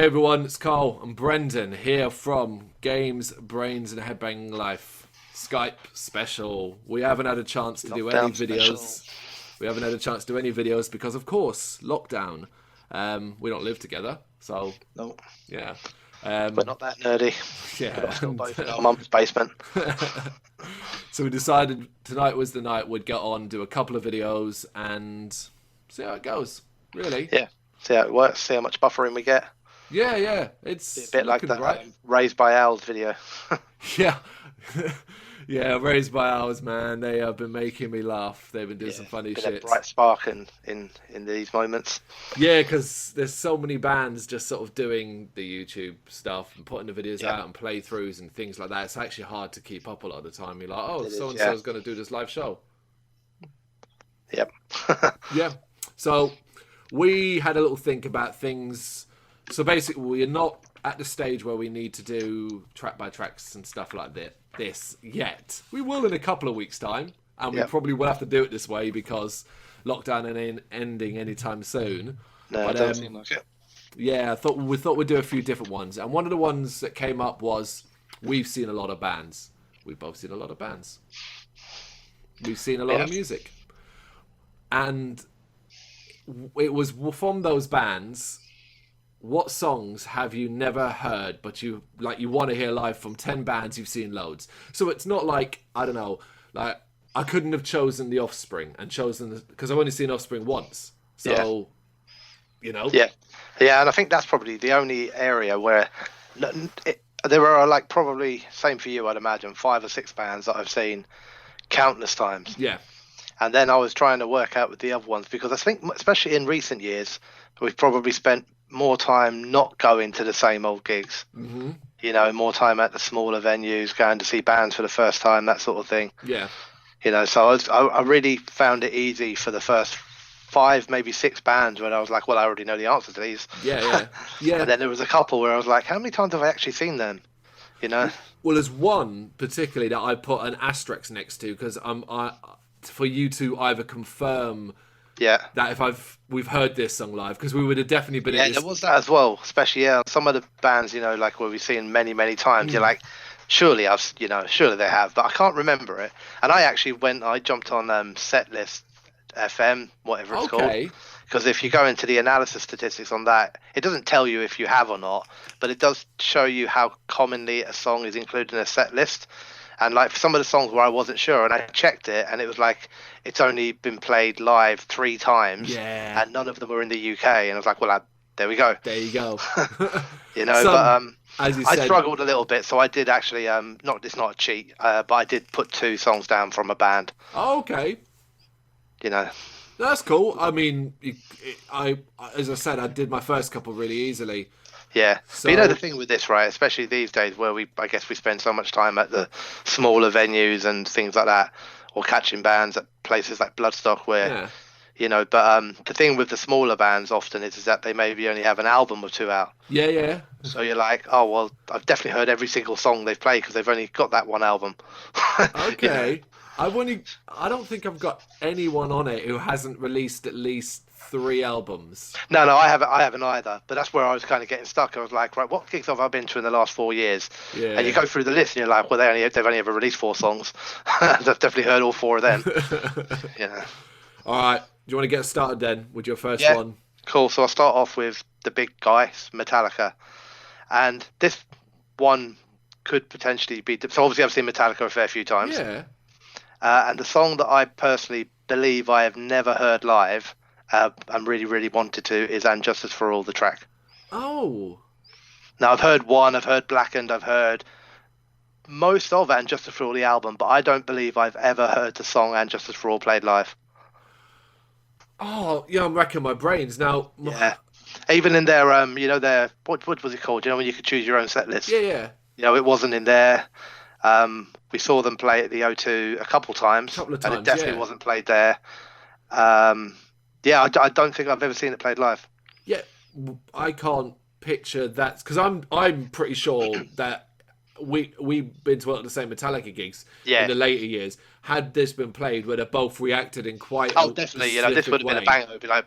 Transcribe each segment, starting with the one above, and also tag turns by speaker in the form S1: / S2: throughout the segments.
S1: Hey everyone, it's Carl and Brendan here from Games, Brains and a Head-Banging Life Skype special. We haven't had a chance to do any
S2: Lockdown special.
S1: videos. We haven't had a chance to do any videos because, of course, lockdown. We don't live together, so
S2: No,
S1: yeah.
S2: we're not that nerdy. We're not
S1: Yeah.
S2: still both in our mum's basement.
S1: So we decided tonight was the night we'd get on, do a couple of videos, and see how it goes. Really.
S2: Yeah, see how it works, see how much buffering we get.
S1: Yeah.
S2: Be
S1: It's
S2: a bit like
S1: looking
S2: that
S1: right.
S2: Raised by Owls video.
S1: Yeah. Yeah, Raised by Owls, man. They have been making me laugh. They've been doing some funny
S2: Been a
S1: shit.
S2: bright spark in these moments.
S1: Yeah, because there's so many bands just sort of doing the YouTube stuff and putting the videos
S2: Yeah.
S1: out and playthroughs and things like that. It's actually hard to keep up a lot of the time. You're like, oh,
S2: It is,
S1: so and
S2: yeah.
S1: so's going to do this live show.
S2: Yep.
S1: Yeah. So we had a little think about things. So basically, we're not at the stage where we need to do track by tracks and stuff like this yet. We will in a couple of weeks' time, and we
S2: Yep.
S1: probably will have to do it this way because lockdown ain't ending anytime soon.
S2: No,
S1: But,
S2: it doesn't seem like it.
S1: Yeah, we thought we'd do a few different ones, and one of the ones that came up was we've seen a lot of bands. We've both seen a lot of bands. We've seen a lot of
S2: Yeah.
S1: music, and it was from those bands. What songs have you never heard, but you want to hear live from 10 bands you've seen loads? So it's not like, I don't know, like I couldn't have chosen The Offspring and chosen because I've only seen Offspring once. So, you know,
S2: Yeah, and I think that's probably the only area where there are like probably same for you. I'd imagine 5 or 6 bands that I've seen countless times.
S1: yeah,
S2: And then I was trying to work out with the other ones because I think, especially in recent years, we've probably spent more time not going to the same old gigs.
S1: hmm
S2: You know, more time at the smaller venues, going to see bands for the first time, that sort of thing.
S1: yeah,
S2: You know, so I really found it easy for the first 5, maybe 6 bands when I was like, well, I already know the answer to these.
S1: yeah.
S2: And then there was a couple where I was like, how many times have I actually seen them? You know?
S1: Well, there's one particularly that I put an asterisk next to because for you to either confirm
S2: Yeah.
S1: that if we've heard this song live, because we would have definitely been
S2: Yeah,
S1: at this.
S2: there was that as well. Especially, some of the bands, you know, like where we've seen many, many times. You're like, surely surely they have, but I can't remember it. And I jumped on Setlist FM, whatever it's called.
S1: Okay.
S2: Because if you go into the analysis statistics on that, it doesn't tell you if you have or not, but it does show you how commonly a song is included in a set list. And like for some of the songs where I wasn't sure, and I checked it, and it was like it's only been played live 3 times,
S1: Yeah.
S2: and none of them were in the UK. And I was like, well, there we go.
S1: There you go.
S2: You know,
S1: Some,
S2: but
S1: as you
S2: I
S1: said,
S2: struggled a little bit, so I did actually it's not a cheat, but I did put 2 songs down from a band.
S1: Oh, okay.
S2: You know,
S1: That's cool. I mean, as I said, I did my first couple really easily.
S2: yeah.
S1: So,
S2: But you know the thing with this, right? Especially these days, where I guess we spend so much time at the smaller venues and things like that, or catching bands at places like Bloodstock, where
S1: yeah.
S2: you know. But the thing with the smaller bands often is that they maybe only have an album or 2 out.
S1: Yeah.
S2: So you're like, oh well, I've definitely heard every single song they've played because they've only got that one album.
S1: Okay. I don't think I've got anyone on it who hasn't released at least 3 albums.
S2: No, I haven't either. But that's where I was kind of getting stuck. I was like, right, what gigs have I been to in the last 4 years?
S1: Yeah.
S2: And you go through the list, and you're like, well, they've only ever released 4 songs. I've definitely heard all 4 of them. You know.
S1: All right. Do you want to get started then with your first
S2: Yeah.
S1: one?
S2: Cool. So I'll start off with the big guys, Metallica, and this one could potentially be. So obviously, I've seen Metallica a fair few times.
S1: Yeah.
S2: And the song that I personally believe I have never heard live, and really, really wanted to, is "And Justice for All" the track.
S1: Oh.
S2: Now I've heard one, I've heard Blackened, I've heard most of "And Justice for All" the album, but I don't believe I've ever heard the song "And Justice for All" played live.
S1: Oh, yeah, I'm racking my brains now.
S2: Yeah, even in their their what was it called? You know, when you could choose your own set list.
S1: Yeah.
S2: You know, it wasn't in there. We saw them play at the O2 a couple times, and it definitely wasn't played there. I don't think I've ever seen it played live.
S1: Yeah, I can't picture that because I'm pretty sure that we've been to a lot of the same Metallica gigs in the later years. Had this been played, where they both reacted in quite
S2: definitely, this would have been a banger. It'd be like,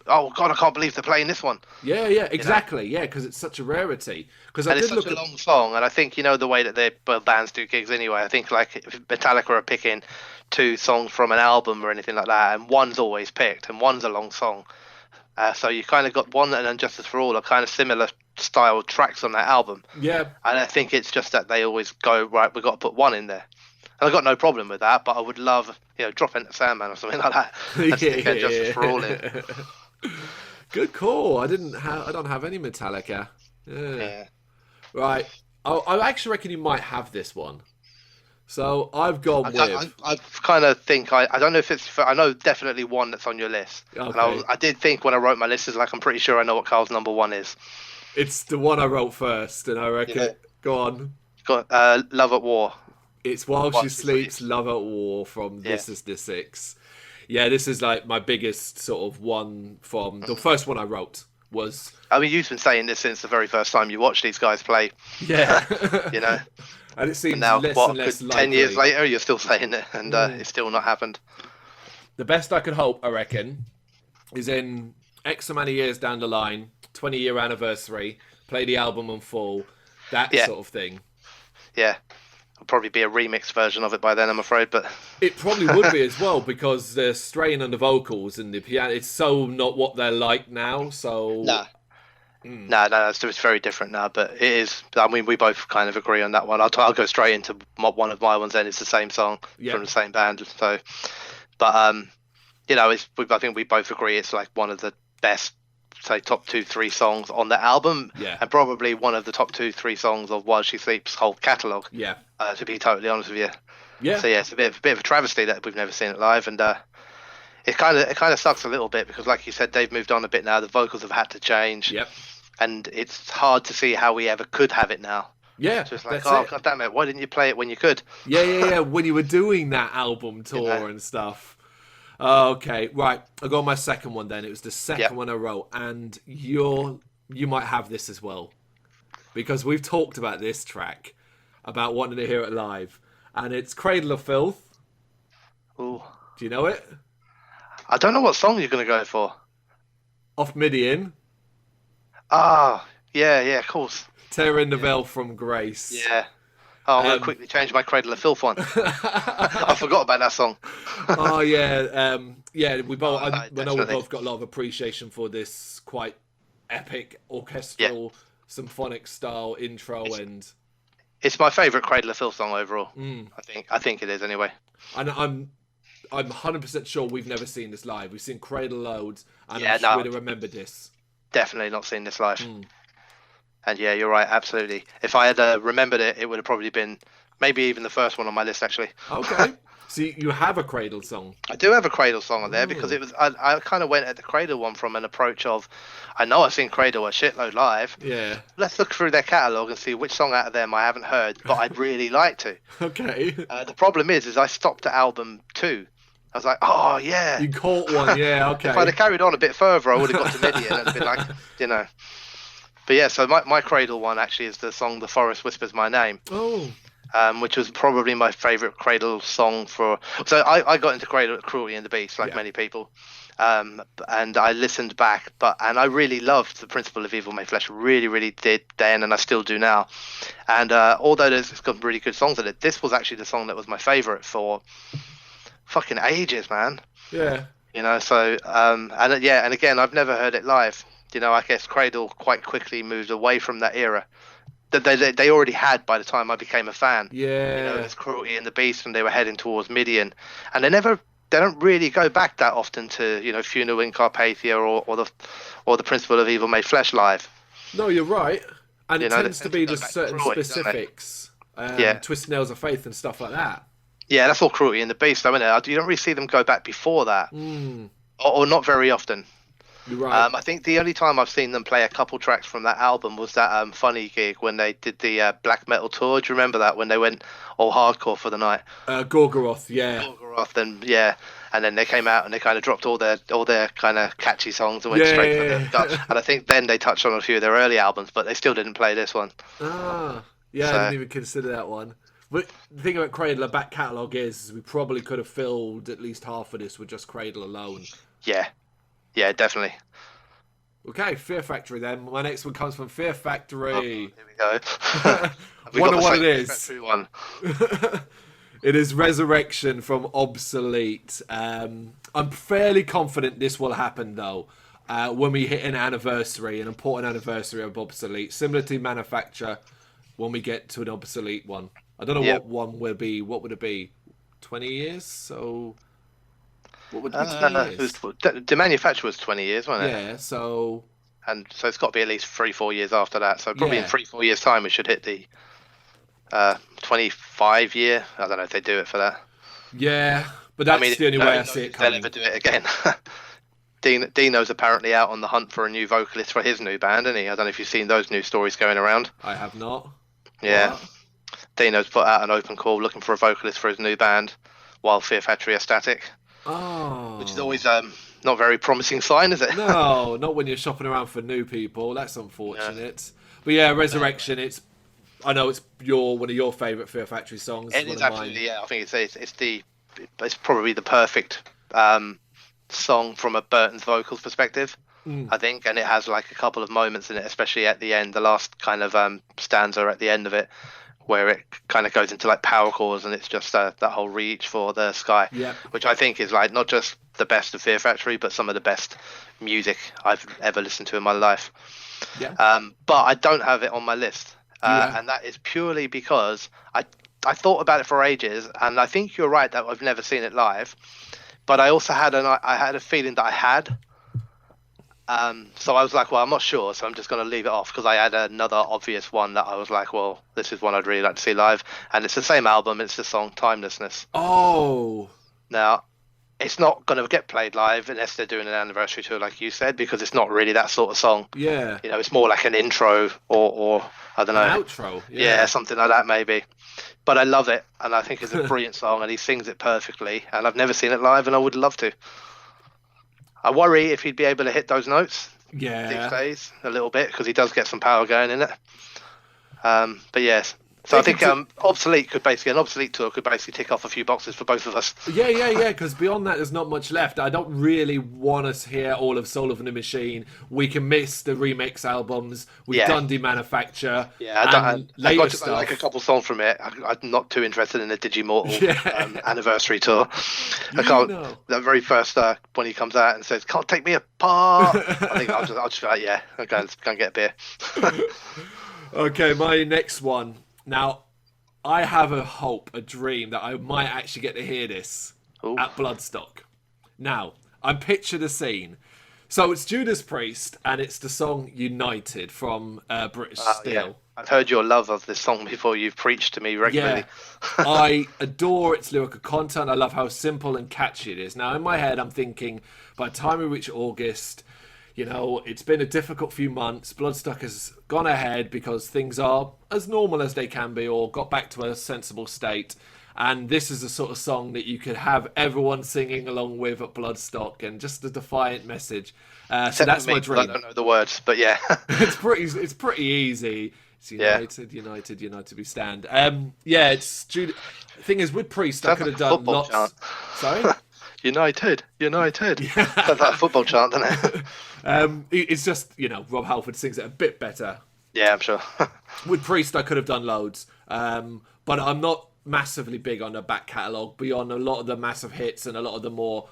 S2: oh god, I can't believe they're playing this one.
S1: Yeah, yeah, exactly. Yeah, because it's such a rarity. Because I
S2: And it's
S1: did
S2: such
S1: look
S2: a
S1: at.
S2: long song, and I think the way that bands do gigs anyway. I think like if Metallica are picking two songs from an album or anything like that, and one's always picked, and one's a long song. So you kind of got One and Justice for All are kind of similar style tracks on that album,
S1: Yeah,
S2: and I think it's just that they always go right. We've got to put one in there, and I've got no problem with that. But I would love drop Enter Sandman or something like that and stick And Justice for All in.
S1: good call. I didn't have. I don't have any Metallica. Yeah.
S2: Yeah.
S1: Right. I actually reckon you might have this one. So I've gone with.
S2: I kind of think I don't know if it's I know definitely one that's on your list. And
S1: Okay.
S2: I did think when I wrote my list is like I'm pretty sure I know what Carl's number one is.
S1: It's the one I wrote first, and I reckon.
S2: Yeah.
S1: Go on.
S2: Got Love at War.
S1: It's While She Sleeps, Love at War from This Is the Six. Yeah, this is like my biggest sort of one from the first one I wrote was.
S2: I mean, you've been saying this since the very first time you watched these guys play.
S1: Yeah.
S2: And
S1: it seems
S2: now,
S1: less
S2: what,
S1: and less
S2: 10
S1: likely.
S2: years later, you're still saying it, and it's still not happened.
S1: The best I could hope, I reckon, is in X amount of years down the line, 20-year anniversary, play the album in full, that sort of thing.
S2: Yeah. It'll probably be a remixed version of it by then, I'm afraid, but...
S1: It probably would be as well, because the strain on the vocals and the piano, it's so not what they're like now, so...
S2: Nah. No, it's very different now, but it is. I mean, we both kind of agree on that one. I'll go straight into one of my ones. Then it's the same song from the same band. So, but I think we both agree it's like one of the best, say, top 2-3 songs on the album, and probably one of the top 2-3 songs of While She Sleeps' whole catalogue.
S1: Yeah.
S2: To be totally honest with you.
S1: Yeah.
S2: So it's a bit of a travesty that we've never seen it live, and it kind of sucks a little bit because, like you said, they've moved on a bit now. The vocals have had to change.
S1: Yep.
S2: And it's hard to see how we ever could have it now.
S1: Yeah,
S2: so it's like, god damn it, why didn't you play it when you could?
S1: Yeah. When you were doing that album tour and stuff. Okay, right. I got my second one then. It was the second one I wrote, and you might have this as well, because we've talked about this track, about wanting to hear it live, and it's Cradle of Filth.
S2: Ooh.
S1: Do you know it?
S2: I don't know what song you're going to go for.
S1: Off Midian.
S2: Ah, yeah, of course.
S1: Tearing the Veil from Grace.
S2: Yeah. Oh, I'm going to quickly change my Cradle of Filth one. I forgot about that song.
S1: Oh, yeah. We both. I know we both got a lot of appreciation for this quite epic orchestral, symphonic style intro, and
S2: it's my favourite Cradle of Filth song overall. I think it is anyway.
S1: And I'm 100% sure we've never seen this live. We've seen Cradle loads, and I'm sure we'd have remembered this.
S2: Definitely not seen this live. And yeah, you're right, absolutely. If I had remembered it, it would have probably been maybe even the first one on my list, actually.
S1: Okay. So you have a Cradle song.
S2: I do have a Cradle song on there because it was. I kind of went at the Cradle one from an approach of, I know I've seen Cradle a shitload live.
S1: Yeah.
S2: Let's look through their catalogue and see which song out of them I haven't heard, but I'd really like to.
S1: Okay.
S2: The problem is I stopped at album 2. I was like, oh, yeah.
S1: You caught one, yeah, okay.
S2: If I'd have carried on a bit further, I would have got to Midian and been like, But yeah, so my Cradle one actually is the song The Forest Whispers My Name.
S1: Oh.
S2: Which was probably my favourite Cradle song for... So I got into Cruelty and the Beast, like many people. And I listened back, and I really loved The Principle of Evil May Flesh. Really, really did then, and I still do now. And although it's got really good songs in it, this was actually the song that was my favourite for... fucking ages, man.
S1: Yeah.
S2: So and again, I've never heard it live. I guess Cradle quite quickly moved away from that era that they already had by the time I became a fan.
S1: Yeah.
S2: There's Cruelty and the Beast, and they were heading towards Midian, and they don't really go back that often to Funeral in Carpathia or the Principle of Evil Made Flesh live.
S1: No, you're right, and it tends to be just certain specifics, Twist Nails of Faith and stuff like that. Yeah,
S2: that's all Cruelty and the Beast, though, isn't it? You don't really see them go back before that, or not very often.
S1: You're right.
S2: I think the only time I've seen them play a couple tracks from that album was that Funny gig when they did the black metal tour. Do you remember that, when they went all hardcore for the night?
S1: Gorgoroth, yeah.
S2: Gorgoroth, and then they came out and they kind of dropped all their kind of catchy songs and went straight for the Dutch. And I think then they touched on a few of their early albums, but they still didn't play this one.
S1: I didn't even consider that one. But the thing about Cradle, the back catalogue is we probably could have filled at least half of this with just Cradle alone.
S2: Yeah. Yeah, definitely.
S1: Okay, Fear Factory then. My next one comes from Fear
S2: Oh,
S1: Factory.
S2: here we go. Have we got
S1: Wonder
S2: the
S1: what it
S2: same Fear
S1: is.
S2: Factory one?
S1: It is Resurrection from Obsolete. I'm fairly confident this will happen though. When we hit an anniversary, an important anniversary of Obsolete, similar to Manufacture, when we get to an Obsolete one. I don't know
S2: Yep.
S1: what one will be. What would it be? 20 years? So, what would be 20 years?
S2: The manufacture was 20 years, wasn't it?
S1: Yeah, so,
S2: And so it's got to be at least 3-4 years after that. So probably in
S1: yeah.
S2: 3-4 years' time, we should hit the 25 year. I don't know if they do it for that.
S1: Yeah, but
S2: I mean,
S1: that's the only
S2: no,
S1: way
S2: who
S1: I see
S2: knows
S1: it
S2: if they'll ever
S1: coming.
S2: do it again. Dino's apparently out on the hunt for a new vocalist for his new band, isn't he? I don't know if you've seen those news stories going around.
S1: I have not.
S2: Yeah,
S1: What?
S2: Dino's put out an open call looking for a vocalist for his new band, while Fear Factory are static, which is
S1: Oh.
S2: always not very promising sign, is it?
S1: No, not when you're shopping around for new people. That's
S2: Yeah.
S1: unfortunate. But yeah,
S2: But anyway,
S1: Resurrection. It's I know it's your one of your favourite Fear Factory songs.
S2: it
S1: One
S2: is
S1: of mine.
S2: absolutely, yeah. I think it's probably the perfect song from a Burton's vocals perspective.
S1: Mm,
S2: I think, and it has like a couple of moments in it, especially at the end, the last kind of stanza at the end of it, where it kind of goes into like power chords, and it's just that whole reach for the sky,
S1: yep.
S2: which I think is like not just the best of Fear Factory, but some of the best music I've ever listened to in my life.
S1: Yeah.
S2: But I don't have it on my list,
S1: Yeah.
S2: and that is purely because I thought about it for ages, and I think you're right that I've never seen it live, but I also I had a feeling that I had. So I was like, well, I'm not sure, so I'm just going to leave it off because I had another obvious one that I was like, well, this is one I'd really like to see live, and it's the same album. It's the song "Timelessness."
S1: Oh.
S2: Now, it's not going to get played live unless they're doing an anniversary tour, like you said, because it's not really that sort of song.
S1: Yeah.
S2: You know, it's more like an intro or I don't
S1: An
S2: know,
S1: outro.
S2: yeah,
S1: Yeah.
S2: something like that maybe. But I love it, and I think it's a brilliant song, and he sings it perfectly. And I've never seen it live, and I would love to. I worry if he'd be able to hit those notes these
S1: Yeah.
S2: days a little bit because he does get some power going in it. But yes, so I
S1: They could
S2: think
S1: do,
S2: an obsolete tour could basically tick off a few boxes for both of us.
S1: yeah. Because beyond that, there's not much left. I don't really want to hear all of Soul of the Machine. We can miss the remix albums. We've
S2: Yeah,
S1: done Demannufacture
S2: yeah.
S1: and
S2: As
S1: later
S2: much as I like a
S1: stuff.
S2: couple songs from it, I'm not too interested in the Digimortal
S1: Yeah.
S2: anniversary tour. I
S1: You
S2: can't.
S1: know.
S2: That very first when he comes out and says, "Can't take me apart," I think I'll just be like, yeah, I'll go and get a beer.
S1: Okay, my next one. Now, I have a hope, a dream that I might actually get to hear this
S2: Ooh.
S1: at Bloodstock. Now, I'm picture the scene. So it's Judas Priest, and it's the song "United" from British
S2: Yeah,
S1: Steel.
S2: I've heard your love of this song before. You've preached to me regularly.
S1: Yeah, I adore its lyrical content. I love how simple and catchy it is. Now, in my head, I'm thinking by the time we reach August, you know, it's been a difficult few months. Bloodstock has gone ahead because things are as normal as they can be or got back to a sensible state. And this is the sort of song that you could have everyone singing along with at Bloodstock and just a defiant message. So
S2: Except for
S1: that's
S2: me,
S1: my
S2: because I
S1: dream.
S2: don't know the words. But yeah,
S1: It's pretty easy. It's
S2: yeah.
S1: United, United, United we stand. Yeah, it's Jude. Thing is, with Priest, I
S2: Sounds
S1: could
S2: like
S1: have
S2: a
S1: done
S2: football
S1: lots.
S2: chant.
S1: Sorry.
S2: United, United. Sounds
S1: Yeah.
S2: like a football chant, doesn't it?
S1: It's just Rob Halford sings it a bit better.
S2: Yeah, I'm sure.
S1: With Priest, I could have done loads, but I'm not massively big on the back catalogue. Beyond a lot of the massive hits and a lot of the more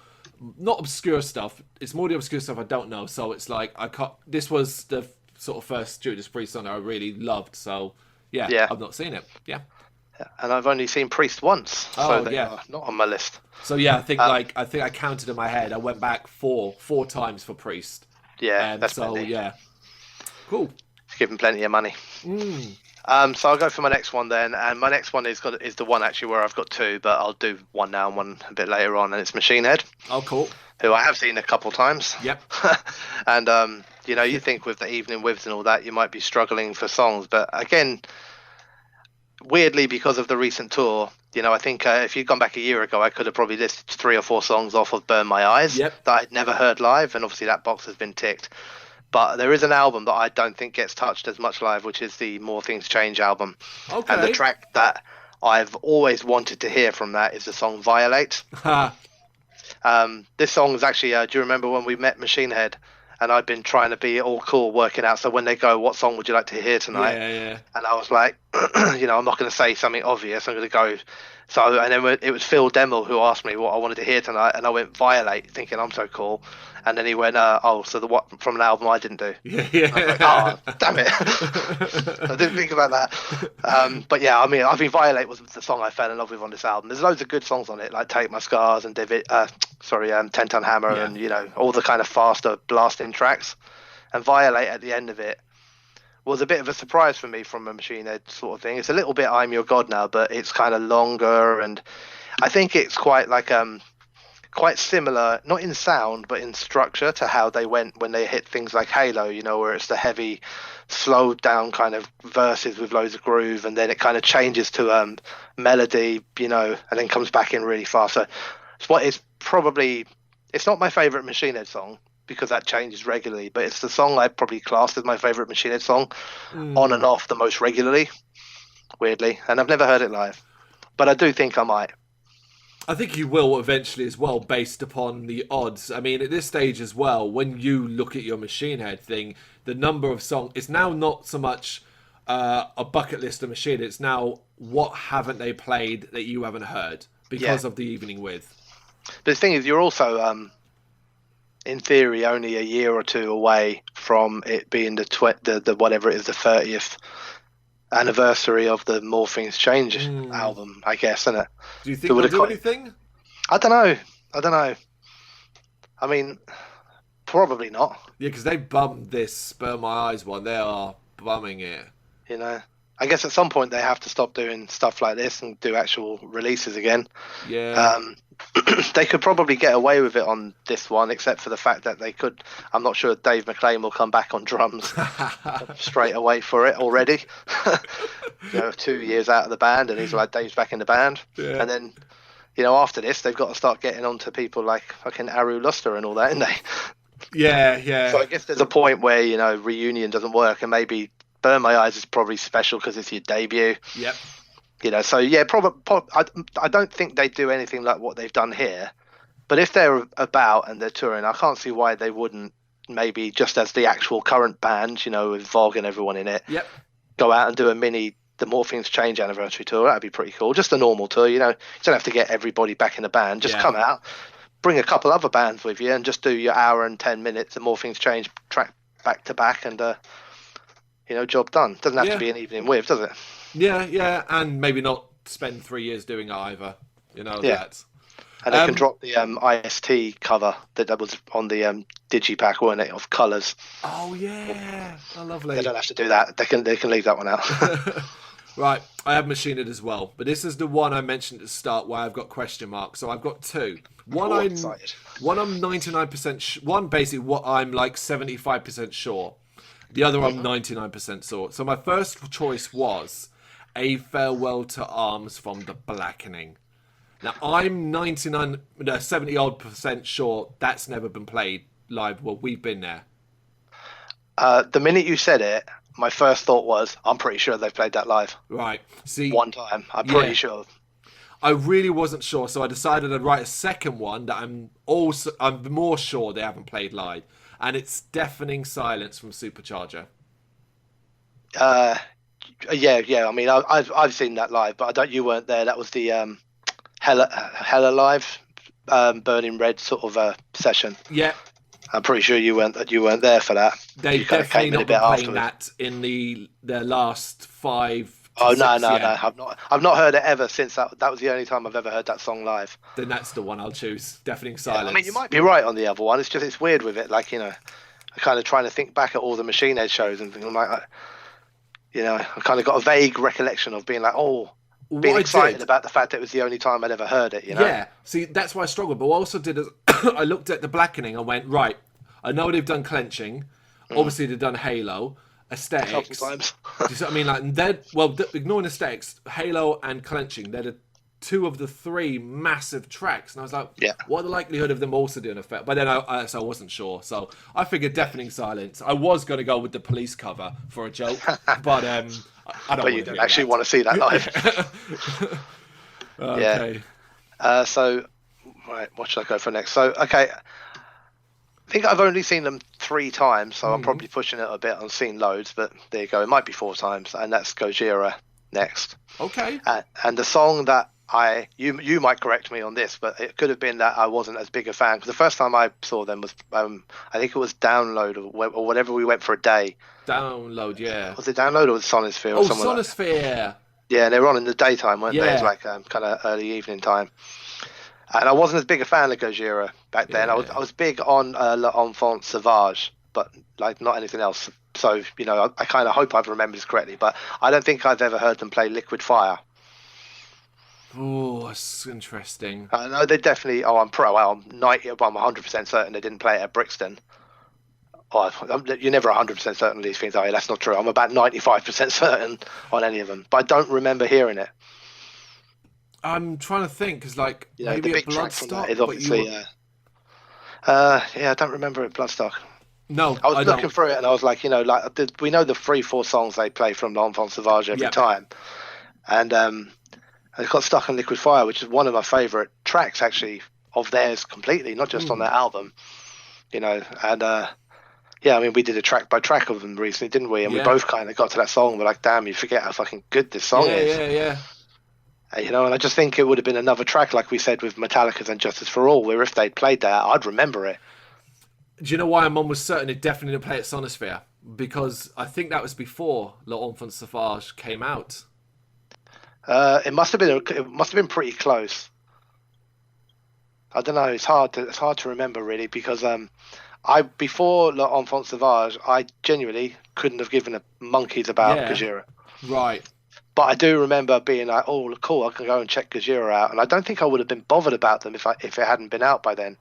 S1: not obscure stuff. It's more the obscure stuff I don't know. So it's like I can't. This was the sort of first Judas Priest song that I really loved. So yeah,
S2: Yeah,
S1: I've not seen it. Yeah.
S2: and I've only seen Priest once, so
S1: Oh
S2: they
S1: yeah.
S2: are not on my list.
S1: So yeah,
S2: Um,
S1: I think I counted in my head. I went back four times for Priest.
S2: yeah, that's
S1: So
S2: plenty.
S1: yeah, cool.
S2: Give him plenty of money.
S1: Mm.
S2: So I'll go for my next one then, and my next one is the one actually where I've got two, but I'll do one now and one a bit later on, and it's Machine Head,
S1: Oh, cool.
S2: who I have seen a couple times.
S1: Yep.
S2: And you think with the Evening Whivs and all that, you might be struggling for songs, but again, weirdly, because of the recent tour, I think if you'd gone back a year ago, I could have probably listed 3 or 4 songs off of Burn My Eyes
S1: Yep.
S2: that I'd never heard live, and obviously that box has been ticked. But there is an album that I don't think gets touched as much live, which is the More Things Change album. And the
S1: Okay.
S2: track that I've always wanted to hear from that is the song Violate.
S1: Ha.
S2: This song is actually, do you remember when we met Machine Head and I'd been trying to be all cool working out, so when they go, what song would you like to hear tonight?
S1: Yeah.
S2: And I was like, I'm not going to say something obvious. I'm going to go. So, and then it was Phil Demmel who asked me what I wanted to hear tonight, and I went Violate, thinking I'm so cool. And then he went, so the what from an album I didn't do.
S1: Yeah.
S2: I was like, oh, damn it. I didn't think about that. But yeah, I mean, Violate was the song I fell in love with on this album. There's loads of good songs on it, like Take My Scars and 10 Ton Hammer,
S1: Yeah.
S2: and, all the kind of faster blasting tracks. And Violate at the end of it was a bit of a surprise for me from a Machine Head sort of thing. It's a little bit I'm Your God Now, but it's kind of longer, and I think it's quite like quite similar, not in sound but in structure, to how they went when they hit things like Halo, where it's the heavy slowed down kind of verses with loads of groove, and then it kind of changes to melody, and then comes back in really fast. So it's not my favorite Machine Head song, because that changes regularly, but it's the song I probably classed as my favorite Machine Head song, on and off the most regularly, weirdly. And I've never heard it live, but I do think I might.
S1: I think you will eventually as well, based upon the odds. I mean, at this stage as well, when you look at your Machine Head thing, the number of songs, it's now not so much a bucket list of Machine Head, it's now what haven't they played that you haven't heard because of the evening with.
S2: But the thing is, you're also, in theory, only a year or two away from it being the whatever it is, the 30th anniversary of the More Things Change album, I guess, isn't it?
S1: Do you think they'll do anything?
S2: I don't know. I mean, probably not.
S1: Yeah, because they bummed this Burn My Eyes one. They are bumming it.
S2: I guess at some point they have to stop doing stuff like this and do actual releases again.
S1: Yeah.
S2: They could probably get away with it on this one, except for the fact that they could. I'm not sure Dave McClain will come back on drums straight away for it already. 2 years out of the band, and he's like, Dave's back in the band.
S1: Yeah.
S2: And then, after this, they've got to start getting on to people like fucking Aru Luster and all that, isn't they?
S1: Yeah.
S2: So I guess there's a point where, reunion doesn't work, and maybe Burn My Eyes is probably special because it's your debut.
S1: Yep.
S2: So yeah, I don't think they do anything like what they've done here. But if they're about and they're touring, I can't see why they wouldn't, maybe just as the actual current band, with Vogue and everyone in it, go out and do the More Things Change anniversary tour. That'd be pretty cool. Just a normal tour, you don't have to get everybody back in the band. Just come out, bring a couple other bands with you, and just do your hour and 10 minutes of More Things Change track back to back, and job done. Doesn't have to be an evening with, does it?
S1: Yeah, and maybe not spend 3 years doing it either. That.
S2: And they can drop the IST cover that was on the digipack, weren't it, of colours.
S1: Oh yeah, lovely.
S2: They don't have to do that. They can leave that one out.
S1: Right, I have Machine Head as well, but this is the one I mentioned at the start where I've got question marks. So I've got two. One I'm 99%. One basically what I'm like 75% sure. The other I'm 99% sure. So my first choice was A Farewell to Arms from The Blackening. Now I'm 70 odd percent sure that's never been played live. Well, we've been there.
S2: The minute you said it, my first thought was, I'm pretty sure they've played that live.
S1: Right. See,
S2: one time. I'm pretty sure.
S1: I really wasn't sure, so I decided I'd write a second one that I'm more sure they haven't played live, and it's Deafening Silence from Supercharger.
S2: Yeah. I mean, I've seen that live, but you weren't there. That was the Hella Live, Burning Red sort of session.
S1: Yeah.
S2: I'm pretty sure you weren't there for that.
S1: They've definitely not been playing that in the last 5.
S2: Oh no! I've not heard it ever since that. That was the only time I've ever heard that song live.
S1: Then that's the one I'll choose. Deafening Silence.
S2: Yeah, I mean, you might be right on the other one. It's weird with it. Like I'm kind of trying to think back at all the Machine Head shows and thinking like, I kind of got a vague recollection of being like, being excited about the fact that it was the only time I'd ever heard it.
S1: Yeah. See, that's why I struggled. But what I also did is I looked at The Blackening and went, right, I know they've done Clenching. Obviously, they've done Halo. Aesthetics.
S2: Sometimes.
S1: Do you see what I mean? Like, ignoring Aesthetics, Halo and Clenching, they're the 2 of the 3 massive tracks. And I was like, what are the likelihood of them also doing effect? But then I wasn't sure. So I figured Deafening Silence. I was going to go with the Police cover for a joke. But I don't
S2: But you don't actually want to see that live.
S1: Okay.
S2: So Right, what should I go for next? So, okay, I think I've only seen them 3 times, so I'm probably pushing it a bit. I've seen loads, but there you go. It might be 4 times, and that's Gojira next.
S1: Okay.
S2: And the song that you might correct me on this, but it could have been that I wasn't as big a fan, because the first time I saw them was I think it was Download or whatever. We went for a day.
S1: Download, yeah.
S2: Was it Download or was it Sonosphere?
S1: Oh,
S2: or something
S1: Sonosphere.
S2: Like yeah, and they were on in the daytime, weren't they? It was like kind of early evening time. And I wasn't as big a fan of Gojira back then.
S1: Yeah.
S2: I was big on L'Enfant Sauvage, but like not anything else. So I kind of hope I've remembered this correctly, but I don't think I've ever heard them play Liquid Fire.
S1: Oh, that's interesting.
S2: No, they definitely. Oh, I'm 100% certain they didn't play it at Brixton. Oh, you're never 100% certain of these things, are you? That's not true. I'm about 95% certain on any of them, but I don't remember hearing it.
S1: I'm trying to think, because like maybe
S2: the big
S1: a
S2: track from
S1: Bloodstock,
S2: that is obviously. I don't remember it. Bloodstock.
S1: No,
S2: I was looking
S1: don't.
S2: through it and I was like, we know the 3-4 songs they play from L'Enfant Sauvage every time, and I got stuck on Liquid Fire, which is one of my favourite tracks actually of theirs completely, not just on their album. And yeah, I mean, we did a track by track of them recently, didn't we? And we both kind of got to that song. We're like, damn, you forget how fucking good this song is.
S1: Yeah.
S2: And I just think it would have been another track, like we said with Metallica's and Justice for All, where if they'd played that, I'd remember it.
S1: Do you know why I'm almost certain it definitely didn't play at Sonosphere? Because I think that was before L'Enfant Sauvage came out.
S2: It must have been pretty close. I don't know. It's hard to remember really, because before L'Enfant Sauvage, I genuinely couldn't have given a monkeys about Gojira.
S1: Right.
S2: But I do remember being like, oh, cool, I can go and check Gojira out. And I don't think I would have been bothered about them if it hadn't been out by then.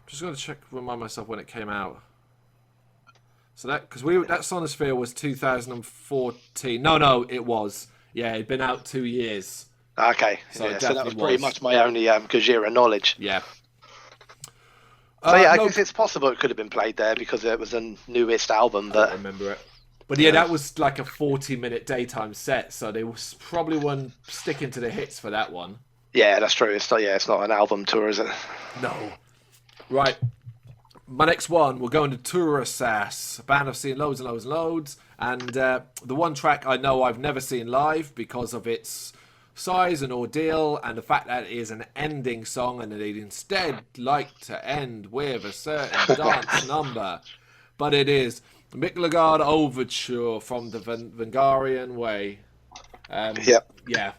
S1: Just going to remind myself when it came out. So that Sonosphere was 2014. No, it was. Yeah, it'd been out 2 years.
S2: Okay, so that was pretty much my only Gojira knowledge.
S1: Yeah.
S2: So I guess it's possible it could have been played there because it was a newest album. But
S1: I don't remember it. But yeah, that was like a 40-minute daytime set, so they probably weren't sticking to the hits for that one.
S2: Yeah, that's true. It's not an album tour, is it?
S1: No. Right. My next one, we're going to Brrraaains, a band I've seen loads and loads and loads. And the one track I know I've never seen live because of its size and ordeal and the fact that it is an ending song and they'd instead like to end with a certain dance number. But it is Miklagard Overture from the Vengarian Way. Yeah.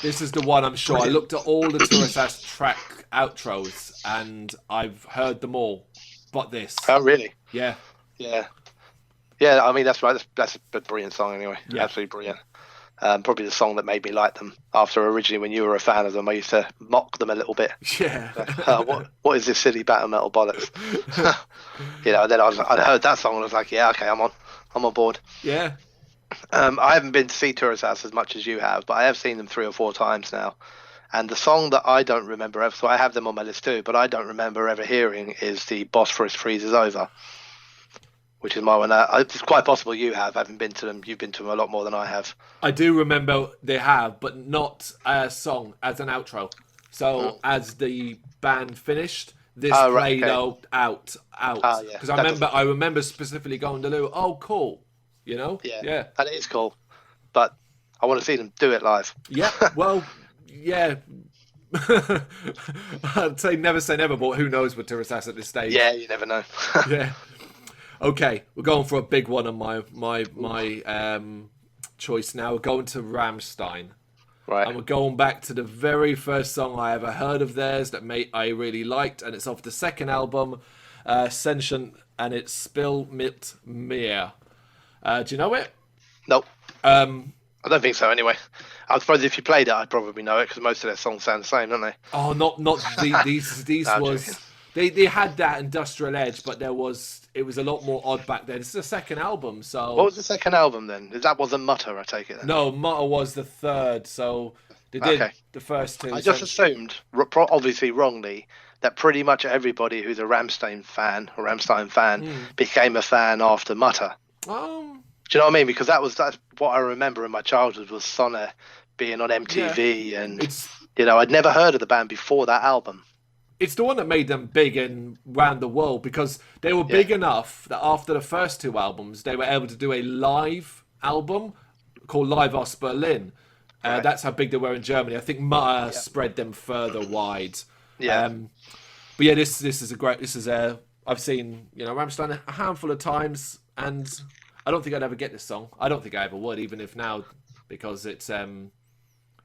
S1: This is the one, I'm sure. I looked at all the Brrraaains track outros and I've heard them all. But this.
S2: Oh, really?
S1: Yeah.
S2: Yeah. Yeah, I mean, that's right. That's a brilliant song anyway. Yeah. Absolutely brilliant. Probably the song that made me like them. After originally, when you were a fan of them, I used to mock them a little bit.
S1: Yeah.
S2: What is this silly battle metal bollocks? And then I heard that song and I was like, yeah, okay, I'm on board.
S1: Yeah.
S2: I haven't been to see Brrraaains as much as you have, but I have seen them 3 or 4 times now. And the song that I don't remember ever, so I have them on my list too, but I don't remember ever hearing is the Bosphorus Freezes Over, which is my one. It's quite possible you have. I haven't been to them. You've been to them a lot more than I have.
S1: I do remember they have, but not a song as an outro. So as the band finished, this played out. Because I remember specifically going to Lou, oh, cool. Yeah.
S2: And it is cool. But I want to see them do it live.
S1: Yeah, well, yeah. I'd say never, but who knows with Brrraaains at this stage.
S2: Yeah, you never know.
S1: Yeah. Okay, we're going for a big one on my choice now. We're going to Rammstein.
S2: Right.
S1: And we're going back to the very first song I ever heard of theirs that I really liked, and it's off the second album, Sentient, and it's Spill mit mir. Do you know it?
S2: Nope. I don't think so anyway. I suppose if you played it, I'd probably know it because most of their songs sound the same, don't they?
S1: Oh, not these no, was... They had that industrial edge, but it was a lot more odd back then. It's the second album, so...
S2: What was the second album then? That wasn't Mutter, I take it then?
S1: No, Mutter was the third, so they did the first two.
S2: I just assumed, obviously wrongly, that pretty much everybody who's a Rammstein fan became a fan after Mutter. Do you know what I mean? Because that's what I remember in my childhood was Sonne being on MTV, and I'd never heard of the band before that album.
S1: it's the one that made them big and around the world, because they were big enough that after the first two albums, they were able to do a live album called Live Us Berlin.
S2: Right.
S1: That's how big they were in Germany. I think Mutter spread them further wide.
S2: Yeah.
S1: But yeah, this is a great. This is a. I've seen Rammstein a handful of times, and I don't think I'd ever get this song. I don't think I ever would, even if now, because it's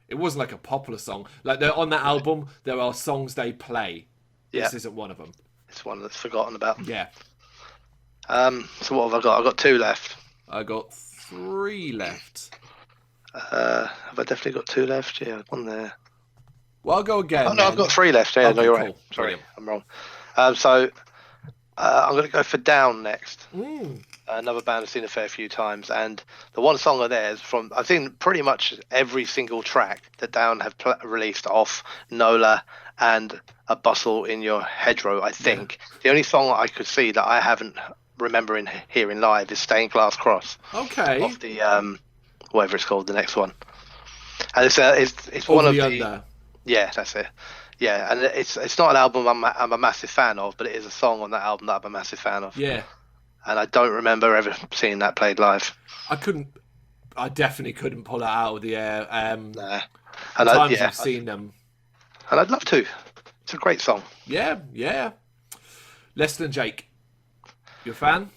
S1: it wasn't like a popular song. Like they're on that album, there are songs they play. This isn't one of them.
S2: It's one that's forgotten about.
S1: Yeah.
S2: So what have I got? I've got 2 left.
S1: I got 3 left.
S2: Have I definitely got 2 left? Yeah, one there.
S1: Well, I'll go again.
S2: Oh no, I've got 3 left. Yeah,
S1: Okay,
S2: no, you're
S1: cool.
S2: right. Sorry,
S1: Brilliant.
S2: I'm wrong. So I'm going to go for Down next. Another band I've seen a fair few times, and the one song of theirs I've seen pretty much every single track that Down have released off Nola and A Bustle in Your Hedgerow. I think the only song I could see that I haven't remembering hearing live is Stained Glass Cross.
S1: Okay.
S2: Off the whatever it's called, the next one, and it's one of the
S1: Under.
S2: Yeah, that's it. Yeah, and it's not an album I'm a massive fan of, but it is a song on that album that I'm a massive fan of.
S1: Yeah.
S2: And I don't remember ever seeing that played live.
S1: I definitely couldn't pull it out of the air.
S2: Nah.
S1: And I've seen them.
S2: And I'd love to. It's a great song.
S1: Yeah. Lester and Jake. You a fan?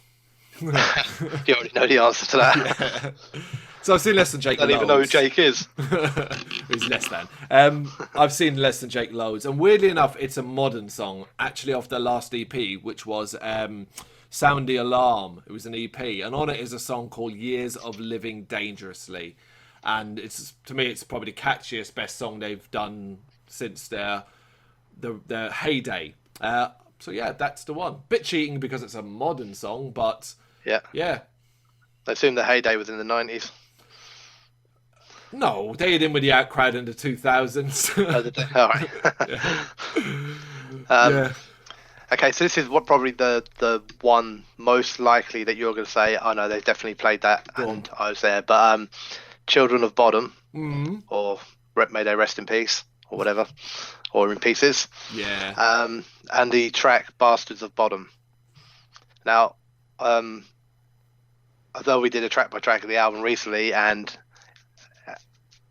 S2: You already know the answer to that.
S1: Yeah. So I've seen Less Than Jake.
S2: I don't even know who Jake is.
S1: Who's less than? I've seen Less Than Jake loads, and weirdly enough, it's a modern song, actually off their last EP, which was Sound the Alarm. It was an EP, and on it is a song called Years of Living Dangerously, and to me it's probably the catchiest, best song they've done since their heyday. So yeah, that's the one. Bit cheating because it's a modern song, but yeah.
S2: I assume the heyday was in the 90s.
S1: No, they hit in with the Outcrowd in the 2000s.
S2: All right.
S1: Yeah.
S2: Okay, so this is probably the one most likely that you're going to say, oh no, they definitely played that, and I was there. But Children of Bodom, or May They Rest in Peace, or whatever, or In Pieces.
S1: Yeah.
S2: And the track Bastards of Bodom. Now, although we did a track by track of the album recently, and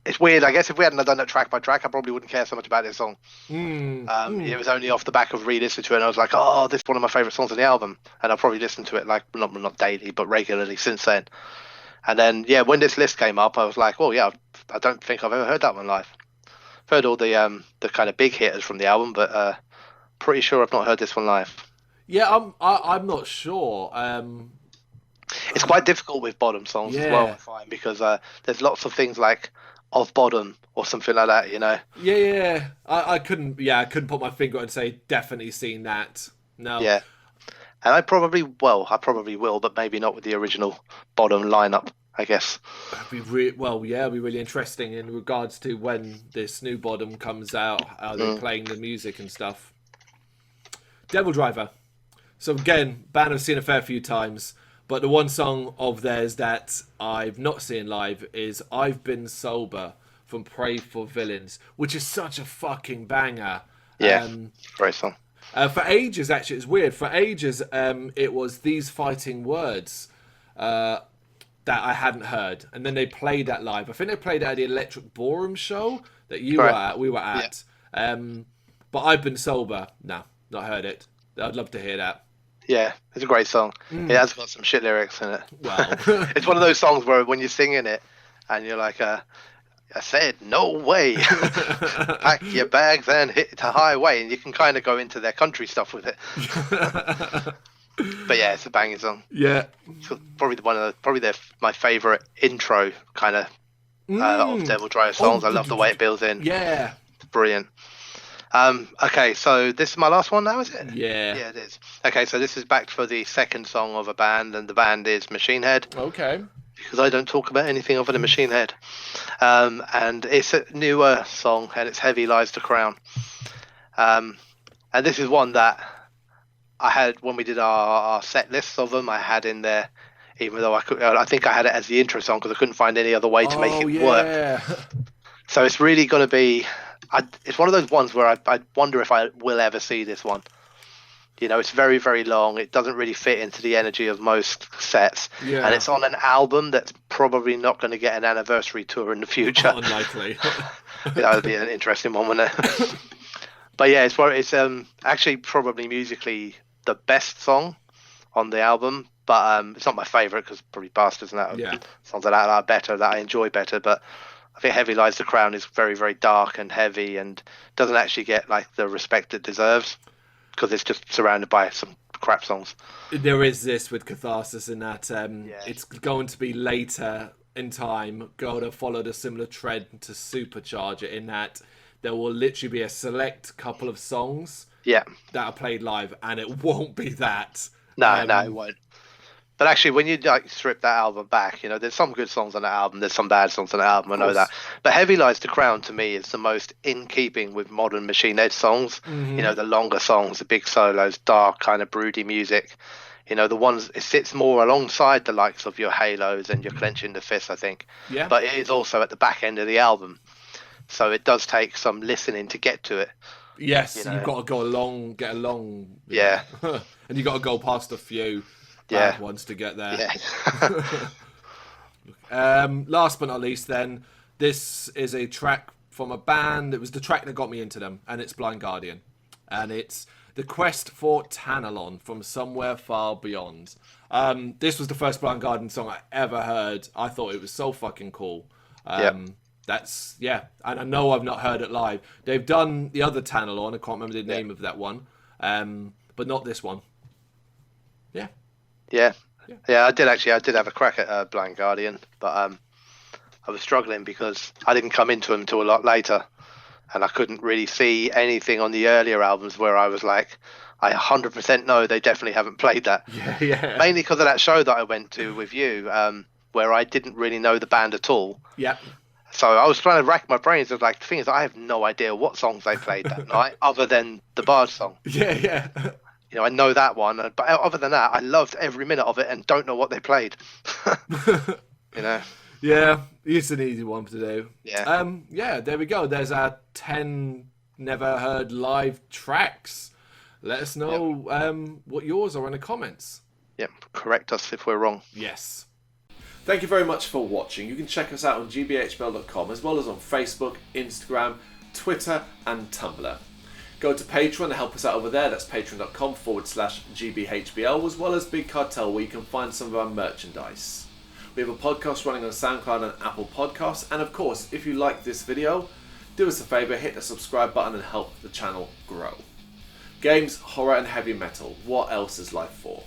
S2: it's weird. I guess if we hadn't done that track by track, I probably wouldn't care so much about this song. It was only off the back of re-listening to it, and I was like, oh, this is one of my favourite songs on the album. And I'll probably listen to it, like, not daily, but regularly since then. And then, when this list came up, I was like, oh, yeah, I don't think I've ever heard that one live. I've heard all the kind of big hitters from the album, but pretty sure I've not heard this one live.
S1: Yeah, I'm not sure.
S2: It's quite difficult with Bodom songs as well, I find, because there's lots of things like Of Bodom or something like that, you know.
S1: Yeah. I couldn't put my finger on and say definitely seen that. No.
S2: Yeah. And I probably will, but maybe not with the original Bodom lineup, I guess.
S1: It'd be really interesting in regards to when this new Bodom comes out, how they're playing the music and stuff. Devil Driver. So again, band I've seen a fair few times, but the one song of theirs that I've not seen live is I've Been Sober from Pray for Villains, which is such a fucking banger.
S2: Yeah, great song.
S1: For ages, actually, it's weird. For ages, it was These Fighting Words that I hadn't heard. And then they played that live. I think they played it at the Electric Ballroom show that we were at. But I've Been Sober. No, not heard it. I'd love to hear that.
S2: Yeah, it's a great song. It has got some shit lyrics in it.
S1: Wow.
S2: It's one of those songs where when you're singing it and you're like, I said, no way. Pack your bags and hit the highway. And you can kind of go into their country stuff with it. But yeah, it's a banging song.
S1: Yeah.
S2: It's probably my favourite intro kind of of Devil Driver songs. I love the way it builds in.
S1: Yeah.
S2: It's brilliant. Okay, so this is my last one now, is it?
S1: Yeah.
S2: Yeah, it is. Okay, so this is back for the second song of a band, and the band is Machine Head. Okay. Because I don't talk about anything other than Machine Head. And it's a newer song, and it's Heavy Lies the Crown. And this is one that I had when we did our set lists of them. I had in there, even though I think I had it as the intro song because I couldn't find any other way to make it work. So it's really going to be. it's one of those ones where I wonder if I will ever see this one. You know, it's very, very long. It doesn't really fit into the energy of most sets.
S1: Yeah.
S2: And it's on an album that's probably not going to get an anniversary tour in the future.
S1: Unlikely.
S2: That would be an interesting one, wouldn't it? But yeah, it's actually probably musically the best song on the album. But it's not my favourite because probably Bastards and that songs like that are better, that I enjoy better. But I think Heavy Lies the Crown is very, very dark and heavy and doesn't actually get like the respect it deserves, because it's just surrounded by some crap songs.
S1: There is this with Catharsis in that it's going to be later in time, going to follow the similar trend to Supercharge it, in that there will literally be a select couple of songs that are played live, and it won't be that.
S2: No, it won't. But actually, when you like strip that album back, you know, there's some good songs on that album, there's some bad songs on that album, I know that. But Heavy Lies the Crown, to me, is the most in keeping with modern Machine Head songs. You know, the longer songs, the big solos, dark, kind of broody music. You know, the ones, it sits more alongside the likes of your Halos and your Clenching the Fist, I think.
S1: Yeah.
S2: But it is also at the back end of the album. So it does take some listening to get to it.
S1: Yes, you've got to go along, get along.
S2: Yeah.
S1: And you've got to go past a few bad ones to get there.
S2: Yeah.
S1: Last but not least, then, this is a track from a band. It was the track that got me into them, and it's Blind Guardian. And it's The Quest for Tanalon from Somewhere Far Beyond. This was the first Blind Guardian song I ever heard. I thought it was so fucking cool. That's, and I know I've not heard it live. They've done the other Tanalon, I can't remember the name of that one, but not this one.
S2: Yeah, I did have a crack at Blind Guardian, but I was struggling because I didn't come into them until a lot later, and I couldn't really see anything on the earlier albums where I was like, I 100% know they definitely haven't played that.
S1: Yeah.
S2: Mainly because of that show that I went to with you, where I didn't really know the band at all.
S1: Yeah.
S2: So I was trying to rack my brains. I was like, the thing is, I have no idea what songs they played that night, other than the Barge song.
S1: Yeah.
S2: You know, I know that one, but other than that, I loved every minute of it and don't know what they played. You know?
S1: Yeah, it's an easy one to do.
S2: Yeah.
S1: There we go. There's our 10 never heard live tracks. Let us know what yours are in the comments.
S2: Yep, correct us if we're wrong.
S1: Yes. Thank you very much for watching. You can check us out on gbhbl.com, as well as on Facebook, Instagram, Twitter and Tumblr. Go to Patreon to help us out over there. That's patreon.com/GBHBL, as well as Big Cartel, where you can find some of our merchandise. We have a podcast running on SoundCloud and Apple Podcasts. And of course, if you like this video, do us a favour, hit the subscribe button and help the channel grow. Games, horror and heavy metal. What else is life for?